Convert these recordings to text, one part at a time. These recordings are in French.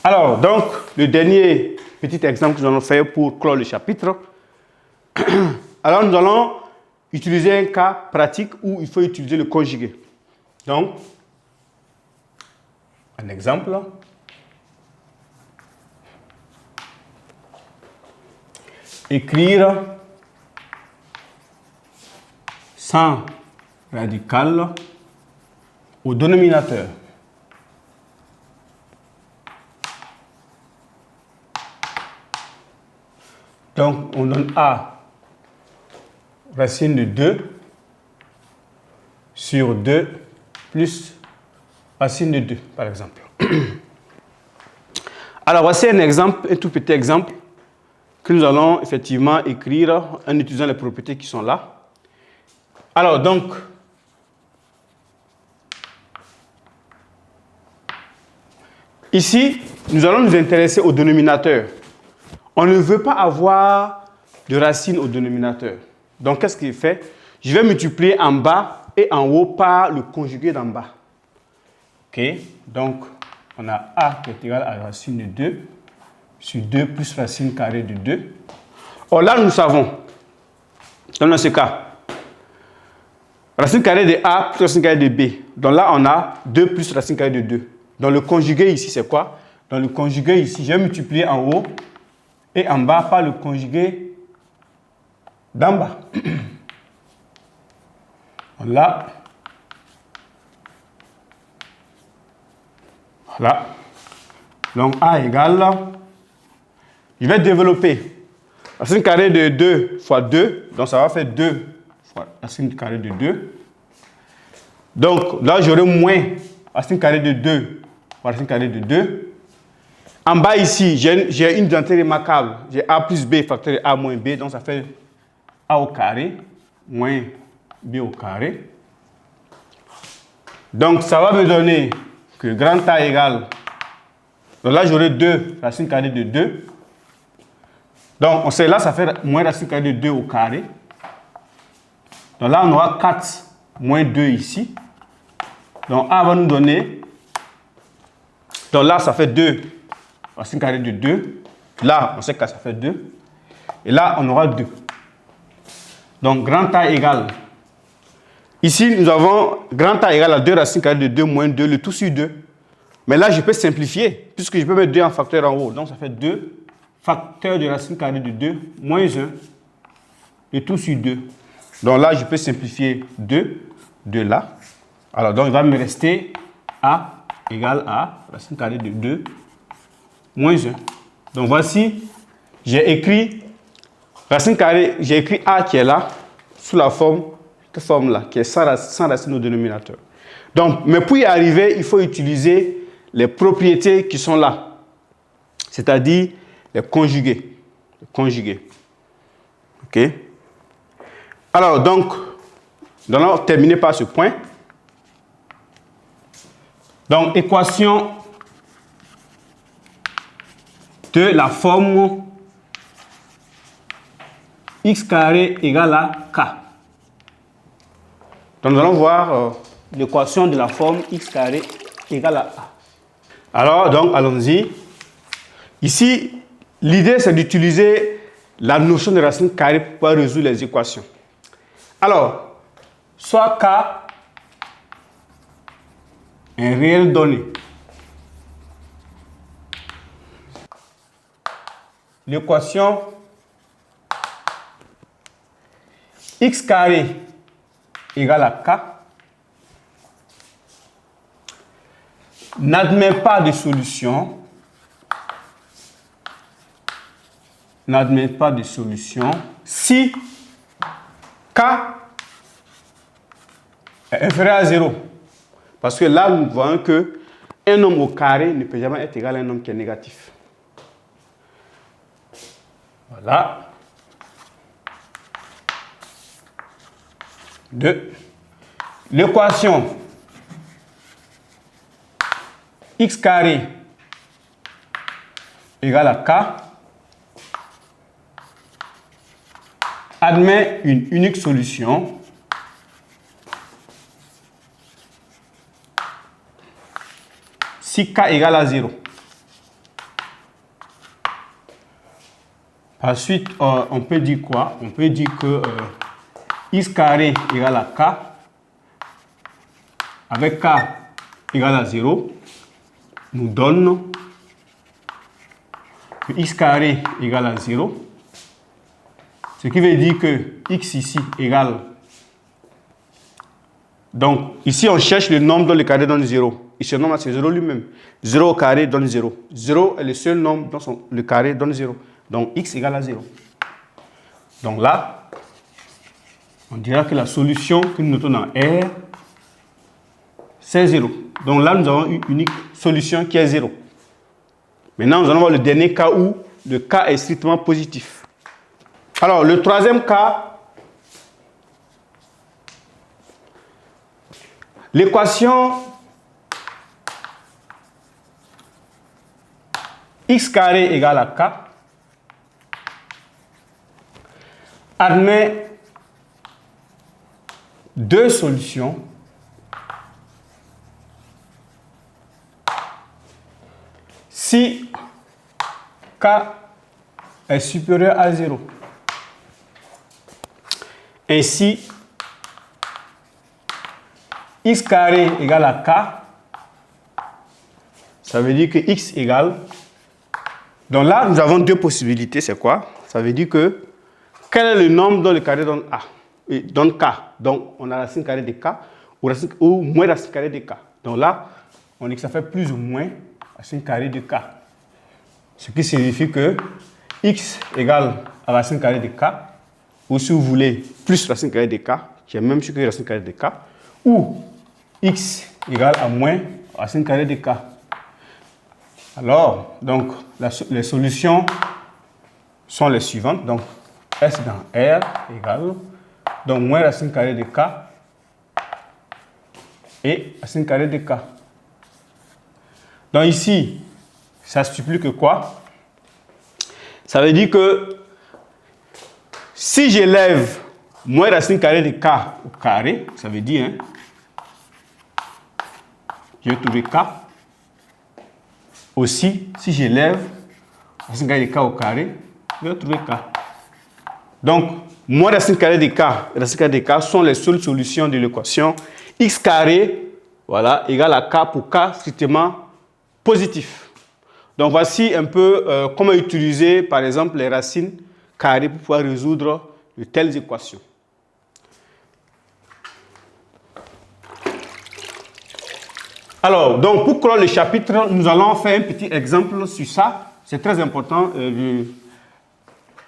Alors, donc, le dernier petit exemple que nous allons faire pour clore le chapitre. Alors, nous allons utiliser un cas pratique où il faut utiliser le conjugué. Donc, un exemple. Écrire 100 radical au dénominateur. Donc, on donne A racine de 2 sur 2 plus racine de 2, par exemple. Alors, voici un exemple, un tout petit exemple que nous allons effectivement écrire en utilisant les propriétés qui sont là. Alors, donc, ici, nous allons nous intéresser au dénominateur. On ne veut pas avoir de racine au dénominateur. Donc, qu'est-ce qu'il fait? Je vais multiplier en bas et en haut par le conjugué d'en bas. OK? Donc, on a A qui est égal à racine de 2 sur 2 plus racine carrée de 2. Or là, nous savons, dans ce cas, racine carrée de A plus racine carrée de B. Donc là, on a 2 plus racine carrée de 2. Donc le conjugué ici, c'est quoi? Dans le conjugué ici, je vais multiplier en haut et en bas par le conjugué d'en bas. Là. Voilà. Donc A égale, je vais développer racine carrée de 2 fois 2, donc ça va faire 2 fois racine carrée de 2. Donc là, j'aurai moins racine carrée de 2 fois racine carrée de 2. En bas ici, j'ai une identité remarquable. J'ai A plus B facteur de A moins B, donc ça fait A au carré moins B au carré. Donc ça va me donner que grand A égale, donc là j'aurai 2 racine carrée de 2. Donc on sait là ça fait moins racine carrée de 2 au carré. Donc là on aura 4 moins 2 ici. Donc A va nous donner, donc là ça fait 2 racine carrée de 2. Là on sait que ça fait 2. Et là on aura 2. Donc grand A égale, ici nous avons grand A égale à 2 racine carrée de 2 moins 2, le tout sur 2. Mais là je peux simplifier, puisque je peux mettre 2 en facteur en haut. Donc ça fait 2 facteur de racine carrée de 2 moins 1, le tout sur 2. Donc là je peux simplifier 2 là. Alors donc il va me rester A égale à racine carrée de 2 moins 1. Donc voici, j'ai écrit racine carrée, j'ai écrit A qui est là, sous la forme, cette forme-là, qui est sans racine au dénominateur. Donc, mais pour y arriver, il faut utiliser les propriétés qui sont là, c'est-à-dire les conjugués. OK? Alors, donc, nous allons terminer par ce point. Donc, équation de la forme x carré égale à k. Donc nous allons voir l'équation de la forme x carré égale à a. Alors, donc, allons-y. Ici, l'idée, c'est d'utiliser la notion de racine carrée pour pouvoir résoudre les équations. Alors, soit k est un réel donné. L'équation x carré égale à k n'admet pas de solution, si k est inférieur à 0. Parce que là, nous voyons que un nombre au carré ne peut jamais être égal à un nombre qui est négatif. Voilà. 2. L'équation x carré égale à k admet une unique solution si k égale à 0. Ensuite, on peut dire quoi? On peut dire que x carré égale à k, avec k égale à 0, nous donne que x carré égale à 0, ce qui veut dire que x ici égale. Donc, ici, on cherche le nombre dont le carré donne 0. Et ce nombre, c'est 0 lui-même. 0 au carré donne 0. 0 est le seul nombre dont le carré donne 0. Donc, x égale à 0. Donc là, on dira que la solution que nous notons dans R, c'est 0. Donc là, nous avons une unique solution qui est 0. Maintenant, nous allons voir le dernier cas où le cas est strictement positif. Alors, le troisième cas, l'équation x carré égale à k admet deux solutions si k est supérieur à 0. Ainsi, x carré égale à k, ça veut dire que x égale. Donc là, nous avons deux possibilités, c'est quoi? Ça veut dire que quel est le nombre dont le carré donne a, donne k. Donc on a racine carrée de k ou moins racine carrée de k. Donc là, on dit que ça fait plus ou moins racine carrée de k. Ce qui signifie que x égale à racine carrée de k, ou si vous voulez, plus racine carrée de k, qui est même chose que racine carrée de k, ou x égale à moins racine carrée de k. Alors, donc, les solutions sont les suivantes. Donc, S dans R égale, donc moins racine carrée de k et racine carrée de k. Donc ici, ça stipule que quoi? Ça veut dire que si j'élève moins racine carrée de k au carré, ça veut dire, je vais trouver k. Aussi, si j'élève racine carrée de k au carré, je vais trouver k. Donc, moins racine carrée de k et racine carrée de k sont les seules solutions de l'équation x carré, voilà, égale à k pour k strictement positif. Donc, voici un peu comment utiliser, par exemple, les racines carrées pour pouvoir résoudre de telles équations. Alors, donc, pour clore le chapitre, nous allons faire un petit exemple sur ça. C'est très important de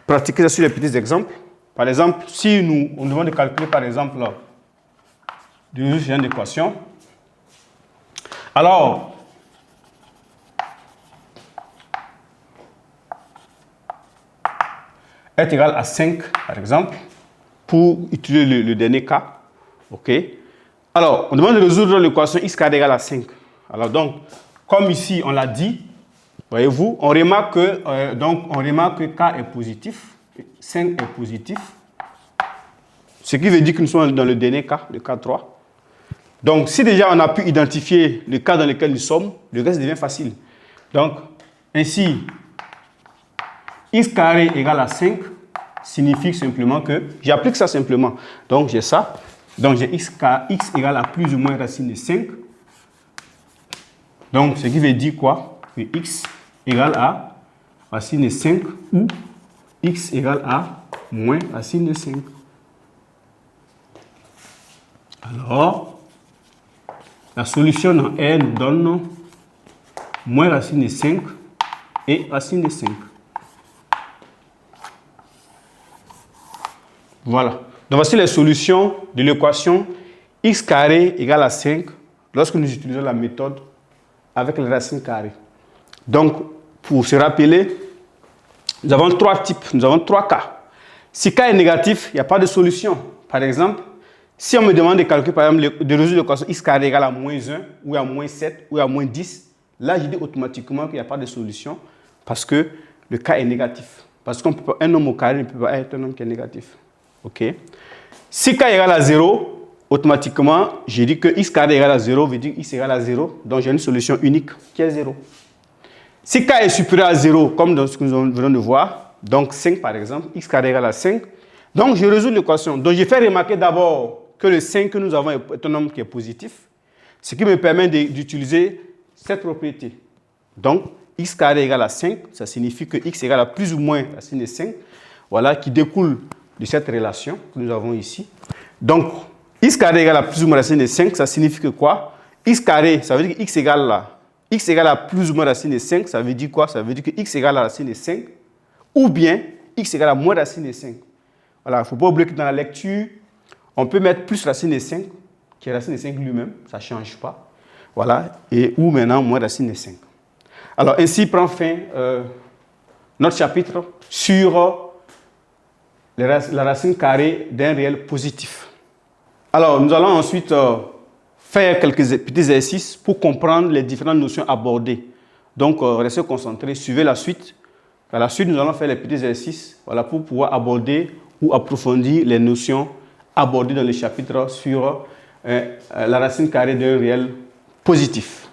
pratiquer ça sur les petits exemples. Par exemple, si on demande de calculer, par exemple, de résoudre ce genre d'équation. Alors, est égal à 5, par exemple, pour utiliser le dernier cas. OK? Alors, on demande de résoudre l'équation x carré égale à 5. Alors, donc, comme ici, on l'a dit, voyez-vous, on remarque que k est positif, 5 est positif, ce qui veut dire que nous sommes dans le dernier cas, le cas 3. Donc, si déjà on a pu identifier le cas dans lequel nous sommes, le reste devient facile. Donc, ainsi, x carré égale à 5 signifie simplement que, j'applique ça simplement, donc j'ai ça, donc j'ai x égale à plus ou moins racine de 5, donc ce qui veut dire quoi? Que x égale à racine de 5 ou x égale à moins racine de 5. Alors, la solution dans R nous donne moins racine de 5 et racine de 5. Voilà. Donc, voici les solutions de l'équation x carré égale à 5 lorsque nous utilisons la méthode avec les racines carrées. Donc, pour se rappeler, nous avons trois types, nous avons trois cas. Si k est négatif, il n'y a pas de solution. Par exemple, si on me demande de calculer, par exemple, de résoudre l'équation x carré égale à moins 1, ou à moins 7, ou à moins 10, là, je dis automatiquement qu'il n'y a pas de solution parce que le cas est négatif. Parce qu'un nombre au carré ne peut pas être un nombre qui est négatif. OK? Si k égale à 0, automatiquement, je dis que x carré égale à 0 veut dire x égale à 0. Donc, j'ai une solution unique qui est 0. Si k est supérieur à 0, comme dans ce que nous venons de voir, Donc 5 par exemple, x carré égale à 5. Donc je résous l'équation. Donc je fais remarquer d'abord que le 5 que nous avons est un nombre qui est positif, ce qui me permet d'utiliser cette propriété. Donc x carré égale à 5, ça signifie que x égale à plus ou moins racine de 5, voilà, qui découle de cette relation que nous avons ici. Donc x carré égale à plus ou moins racine de 5, ça signifie que quoi? X carré, ça veut dire que x égale là. X égale à plus ou moins racine de 5, ça veut dire quoi? Ça veut dire que x égale à racine de 5, ou bien x égale à moins racine de 5. Voilà, il ne faut pas oublier que dans la lecture, on peut mettre plus racine de 5, qui est racine de 5 lui-même, ça ne change pas. Voilà, et ou maintenant moins racine de 5. Alors ainsi prend fin notre chapitre sur la racine carrée d'un réel positif. Alors nous allons ensuite faire quelques petits exercices pour comprendre les différentes notions abordées. Donc restez concentrés, suivez la suite. À la suite, nous allons faire les petits exercices, voilà, pour pouvoir aborder ou approfondir les notions abordées dans le chapitre sur la racine carrée d'un réel positif.